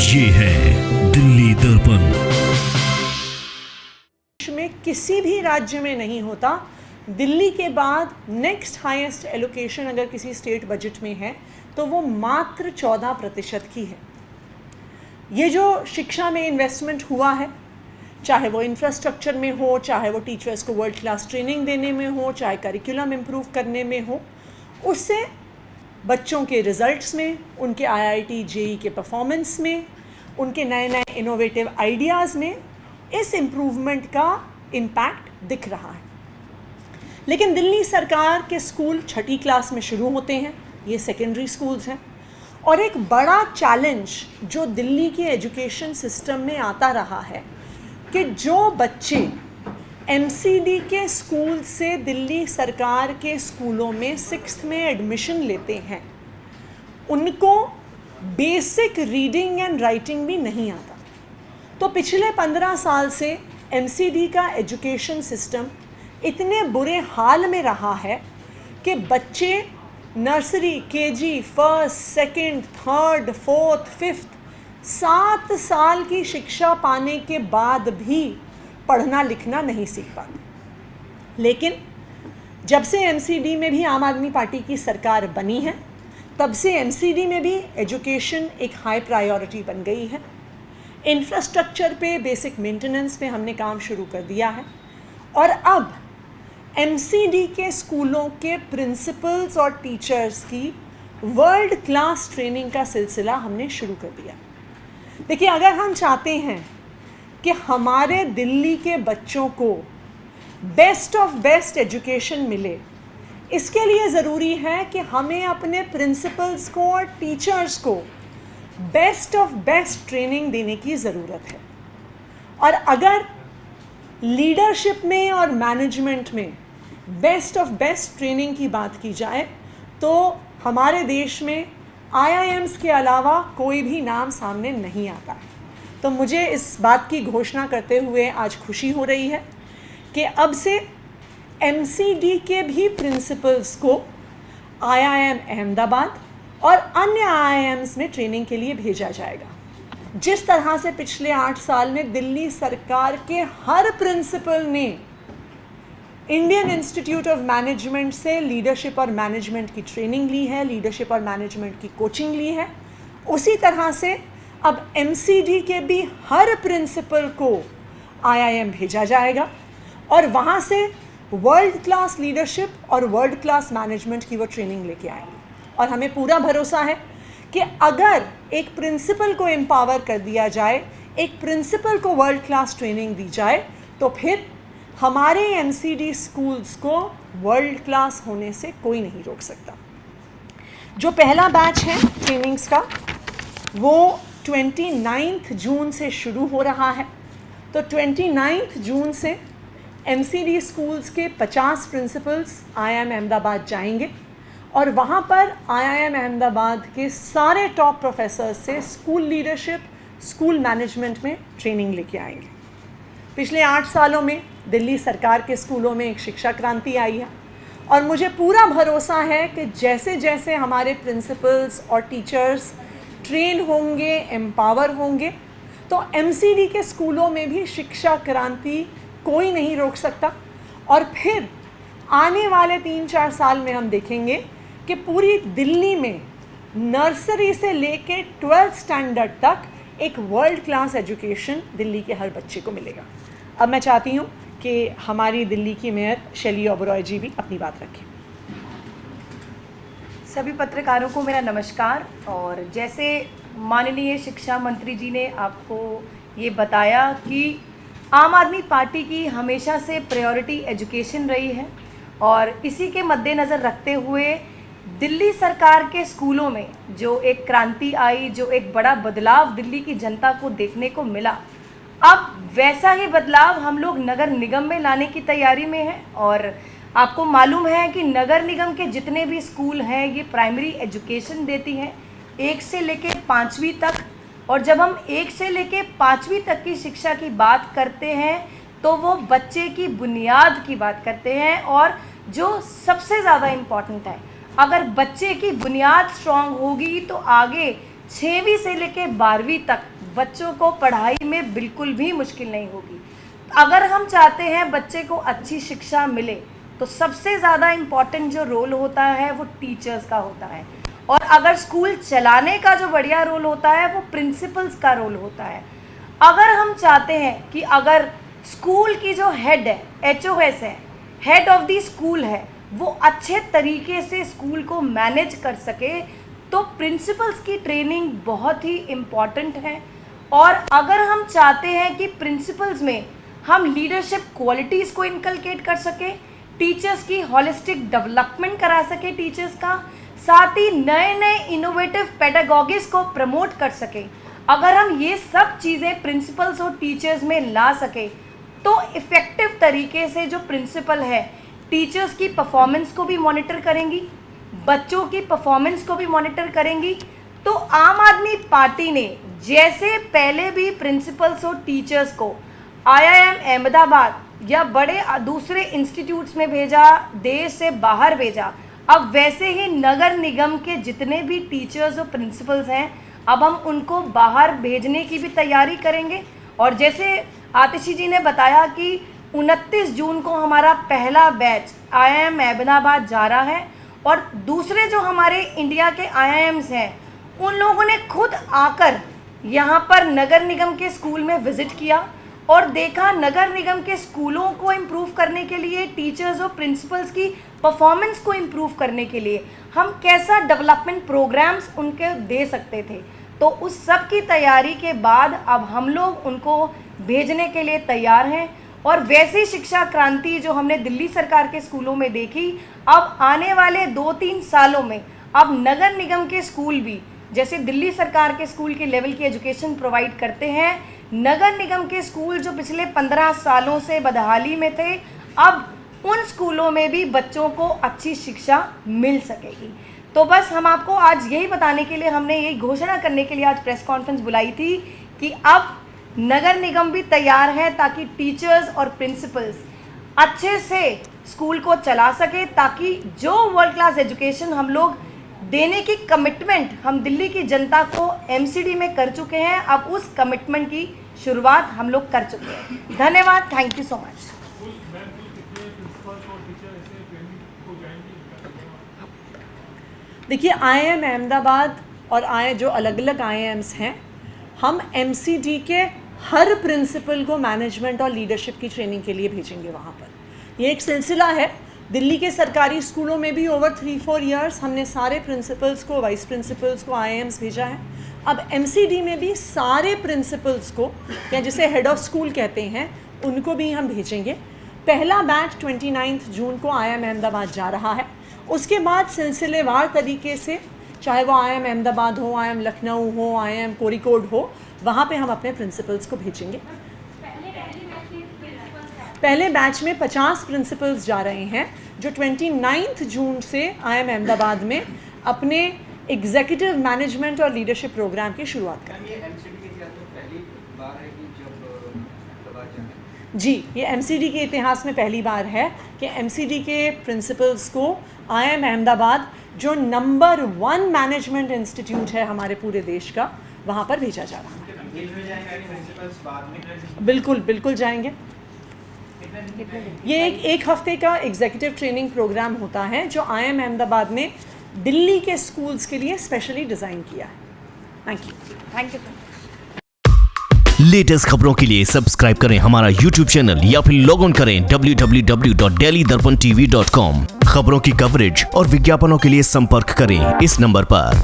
ये है दिल्ली दर्पण। में किसी भी राज्य में नहीं होता। दिल्ली के बाद नेक्स्ट हाईएस्ट एलोकेशन अगर किसी स्टेट बजट में है तो वो मात्र 14% की है। ये जो शिक्षा में इन्वेस्टमेंट हुआ है, चाहे वो इंफ्रास्ट्रक्चर में हो, चाहे वो टीचर्स को वर्ल्ड क्लास ट्रेनिंग देने में हो, चाहे करिकुलम इम्प्रूव करने में हो, उससे बच्चों के रिजल्ट्स में, उनके IIT JEE के परफॉर्मेंस में, उनके नए नए इनोवेटिव आइडियाज़ में इस इम्प्रूवमेंट का इम्पैक्ट दिख रहा है। लेकिन दिल्ली सरकार के स्कूल छठी क्लास में शुरू होते हैं, ये सेकेंडरी स्कूल्स हैं, और एक बड़ा चैलेंज जो दिल्ली के एजुकेशन सिस्टम में आता रहा है कि जो बच्चे MCD के स्कूल से दिल्ली सरकार के स्कूलों में 6th में एडमिशन लेते हैं, उनको बेसिक रीडिंग एंड राइटिंग भी नहीं आता। तो पिछले 15 साल से MCD का एजुकेशन सिस्टम इतने बुरे हाल में रहा है कि बच्चे nursery, KG, 1st, 2nd, 3rd, 4th, 5th 7 साल की शिक्षा पाने के बाद भी पढ़ना लिखना नहीं सीख पाते। लेकिन जब से MCD में भी आम आदमी पार्टी की सरकार बनी है, तब से MCD में भी एजुकेशन एक हाई प्रायोरिटी बन गई है। इंफ्रास्ट्रक्चर पे, बेसिक मेंटेनेंस पे हमने काम शुरू कर दिया है, और अब MCD के स्कूलों के प्रिंसिपल्स और टीचर्स की वर्ल्ड क्लास ट्रेनिंग का सिलसिला हमने शुरू कर दिया। देखिए, अगर हम चाहते हैं कि हमारे दिल्ली के बच्चों को बेस्ट ऑफ बेस्ट एजुकेशन मिले, इसके लिए ज़रूरी है कि हमें अपने प्रिंसिपल्स को और टीचर्स को बेस्ट ऑफ बेस्ट ट्रेनिंग देने की ज़रूरत है। और अगर लीडरशिप में और मैनेजमेंट में बेस्ट ऑफ बेस्ट ट्रेनिंग की बात की जाए तो हमारे देश में IIMs के अलावा कोई भी नाम सामने नहीं आता है। तो मुझे इस बात की घोषणा करते हुए आज खुशी हो रही है कि अब से MCD के भी प्रिंसिपल्स को IIM अहमदाबाद और अन्य IIMs में ट्रेनिंग के लिए भेजा जाएगा। जिस तरह से पिछले 8 साल में दिल्ली सरकार के हर प्रिंसिपल ने इंडियन इंस्टीट्यूट ऑफ मैनेजमेंट से लीडरशिप और मैनेजमेंट की ट्रेनिंग ली है, लीडरशिप और मैनेजमेंट की कोचिंग ली है, उसी तरह से अब MCD के भी हर प्रिंसिपल को IIM भेजा जाएगा और वहाँ से वर्ल्ड क्लास लीडरशिप और वर्ल्ड क्लास मैनेजमेंट की वो ट्रेनिंग लेके आएंगे। और हमें पूरा भरोसा है कि अगर एक प्रिंसिपल को एम्पावर कर दिया जाए, एक प्रिंसिपल को वर्ल्ड क्लास ट्रेनिंग दी जाए, तो फिर हमारे MCD स्कूल्स को वर्ल्ड क्लास होने से कोई नहीं रोक सकता। जो पहला बैच है ट्रेनिंग्स का, वो 29 जून से शुरू हो रहा है। तो 29 जून से MCD स्कूल्स के 50 प्रिंसिपल्स IIM अहमदाबाद जाएंगे और वहाँ पर IIM अहमदाबाद के सारे टॉप प्रोफेसर्स से स्कूल लीडरशिप, स्कूल मैनेजमेंट में ट्रेनिंग लेके आएंगे। पिछले 8 सालों में दिल्ली सरकार के स्कूलों में एक शिक्षा क्रांति आई है और मुझे पूरा भरोसा है कि जैसे जैसे हमारे प्रिंसिपल्स और टीचर्स ट्रेन होंगे, एम्पावर होंगे, तो MCD के स्कूलों में भी शिक्षा क्रांति कोई नहीं रोक सकता। और फिर आने वाले 3-4 साल में हम देखेंगे कि पूरी दिल्ली में नर्सरी से लेके 12th स्टैंडर्ड तक एक वर्ल्ड क्लास एजुकेशन दिल्ली के हर बच्चे को मिलेगा। अब मैं चाहती हूँ कि हमारी दिल्ली की मेयर शैली ओबरॉय जी भी अपनी बात रखें। सभी पत्रकारों को मेरा नमस्कार। और जैसे माननीय शिक्षा मंत्री जी ने आपको ये बताया कि आम आदमी पार्टी की हमेशा से प्रायोरिटी एजुकेशन रही है और इसी के मद्देनज़र रखते हुए दिल्ली सरकार के स्कूलों में जो एक क्रांति आई, जो एक बड़ा बदलाव दिल्ली की जनता को देखने को मिला, अब वैसा ही बदलाव हम लोग नगर निगम में लाने की तैयारी में हैं। और आपको मालूम है कि नगर निगम के जितने भी स्कूल हैं ये प्राइमरी एजुकेशन देती हैं 1 से लेके 5वीं तक। और जब हम 1 से लेके 5वीं तक की शिक्षा की बात करते हैं तो वो बच्चे की बुनियाद की बात करते हैं। और जो सबसे ज़्यादा इम्पॉर्टेंट है, अगर बच्चे की बुनियाद स्ट्रांग होगी तो आगे 6वीं से लेके 12वीं तक बच्चों को पढ़ाई में बिल्कुल भी मुश्किल नहीं होगी। अगर हम चाहते हैं बच्चे को अच्छी शिक्षा मिले तो सबसे ज़्यादा इम्पॉर्टेंट जो रोल होता है वो टीचर्स का होता है, और अगर स्कूल चलाने का जो बढ़िया रोल होता है वो प्रिंसिपल्स का रोल होता है। अगर हम चाहते हैं कि अगर स्कूल की जो हेड है, HOS है, हेड ऑफ द स्कूल है, वो अच्छे तरीके से स्कूल को मैनेज कर सके तो प्रिंसिपल्स की ट्रेनिंग बहुत ही इम्पॉर्टेंट है। और अगर हम चाहते हैं कि प्रिंसिपल्स में हम लीडरशिप क्वालिटीज़ को इनकलकेट कर सके, टीचर्स की हॉलिस्टिक डेवलपमेंट करा सके टीचर्स का, साथ ही नए नए इनोवेटिव पेडागॉगिस को प्रमोट कर सके, अगर हम ये सब चीज़ें प्रिंसिपल्स और टीचर्स में ला सके तो इफ़ेक्टिव तरीके से जो प्रिंसिपल है टीचर्स की परफॉर्मेंस को भी मॉनिटर करेंगी, बच्चों की परफॉर्मेंस को भी मॉनिटर करेंगी। तो आम आदमी पार्टी ने जैसे पहले भी प्रिंसिपल्स और टीचर्स को IIM अहमदाबाद या बड़े दूसरे इंस्टीट्यूट्स में भेजा, देश से बाहर भेजा, अब वैसे ही नगर निगम के जितने भी टीचर्स और प्रिंसिपल्स हैं अब हम उनको बाहर भेजने की भी तैयारी करेंगे। और जैसे आतिशी जी ने बताया कि 29 जून को हमारा पहला बैच IIM अहमदाबाद जा रहा है, और दूसरे जो हमारे इंडिया के IIMs हैं उन लोगों ने खुद आकर यहाँ पर नगर निगम के स्कूल में विज़िट किया और देखा नगर निगम के स्कूलों को इम्प्रूव करने के लिए, टीचर्स और प्रिंसिपल्स की परफॉर्मेंस को इम्प्रूव करने के लिए हम कैसा डेवलपमेंट प्रोग्राम्स उनके दे सकते थे। तो उस सब की तैयारी के बाद अब हम लोग उनको भेजने के लिए तैयार हैं। और वैसी शिक्षा क्रांति जो हमने दिल्ली सरकार के स्कूलों में देखी, अब आने वाले 2-3 सालों में अब नगर निगम के स्कूल भी जैसे दिल्ली सरकार के स्कूल के लेवल की एजुकेशन प्रोवाइड करते हैं, नगर निगम के स्कूल जो पिछले 15 सालों से बदहाली में थे, अब उन स्कूलों में भी बच्चों को अच्छी शिक्षा मिल सकेगी। तो बस हम आपको आज यही बताने के लिए, हमने यही घोषणा करने के लिए आज प्रेस कॉन्फ्रेंस बुलाई थी कि अब नगर निगम भी तैयार है ताकि टीचर्स और प्रिंसिपल्स अच्छे से स्कूल को चला सके, ताकि जो वर्ल्ड क्लास एजुकेशन हम लोग देने की कमिटमेंट हम दिल्ली की जनता को MCD में कर चुके हैं, अब उस कमिटमेंट की शुरुआत हम लोग कर चुके हैं। धन्यवाद, थैंक यू सो मच। देखिए, IIM अहमदाबाद और जो अलग अलग IIMs हैं, हम MCD के हर प्रिंसिपल को मैनेजमेंट और लीडरशिप की ट्रेनिंग के लिए भेजेंगे वहाँ पर। ये एक सिलसिला है। दिल्ली के सरकारी स्कूलों में भी ओवर 3-4 ईयर्स हमने सारे प्रिंसिपल्स को, वाइस प्रिंसिपल्स को IIMs भेजा है। अब MCD में भी सारे प्रिंसिपल्स को, या जिसे हेड ऑफ स्कूल कहते हैं, उनको भी हम भेजेंगे। पहला बैच 29 जून को IIM अहमदाबाद जा रहा है। उसके बाद सिलसिलेवार तरीके से, चाहे वो IIM अहमदाबाद हो, IIM लखनऊ हो, IIM कोरिकोड हो, वहाँ पे हम अपने प्रिंसिपल्स को भेजेंगे। पहले बैच में 50 प्रिंसिपल्स जा रहे हैं जो 29 जून से IIM अहमदाबाद में अपने एग्जीक्यूटिव मैनेजमेंट और लीडरशिप प्रोग्राम की शुरुआत करेंगे। जी, ये MCD के इतिहास में पहली बार है कि MCD के प्रिंसिपल्स को IIM अहमदाबाद, जो नंबर 1 मैनेजमेंट इंस्टीट्यूट है हमारे पूरे देश का, वहाँ पर भेजा जा रहा है। बिल्कुल बिल्कुल जाएंगे। ये एक हफ्ते का एग्जीक्यूटिव ट्रेनिंग प्रोग्राम होता है जो IIM अहमदाबाद ने दिल्ली के स्कूल्स के लिए स्पेशली डिज़ाइन किया है। Thank you. लेटेस्ट खबरों के लिए सब्सक्राइब करें हमारा YouTube चैनल या फिर लॉग ऑन करें www.delhidarpantv.com। खबरों की कवरेज और विज्ञापनों के लिए संपर्क करें इस नंबर पर।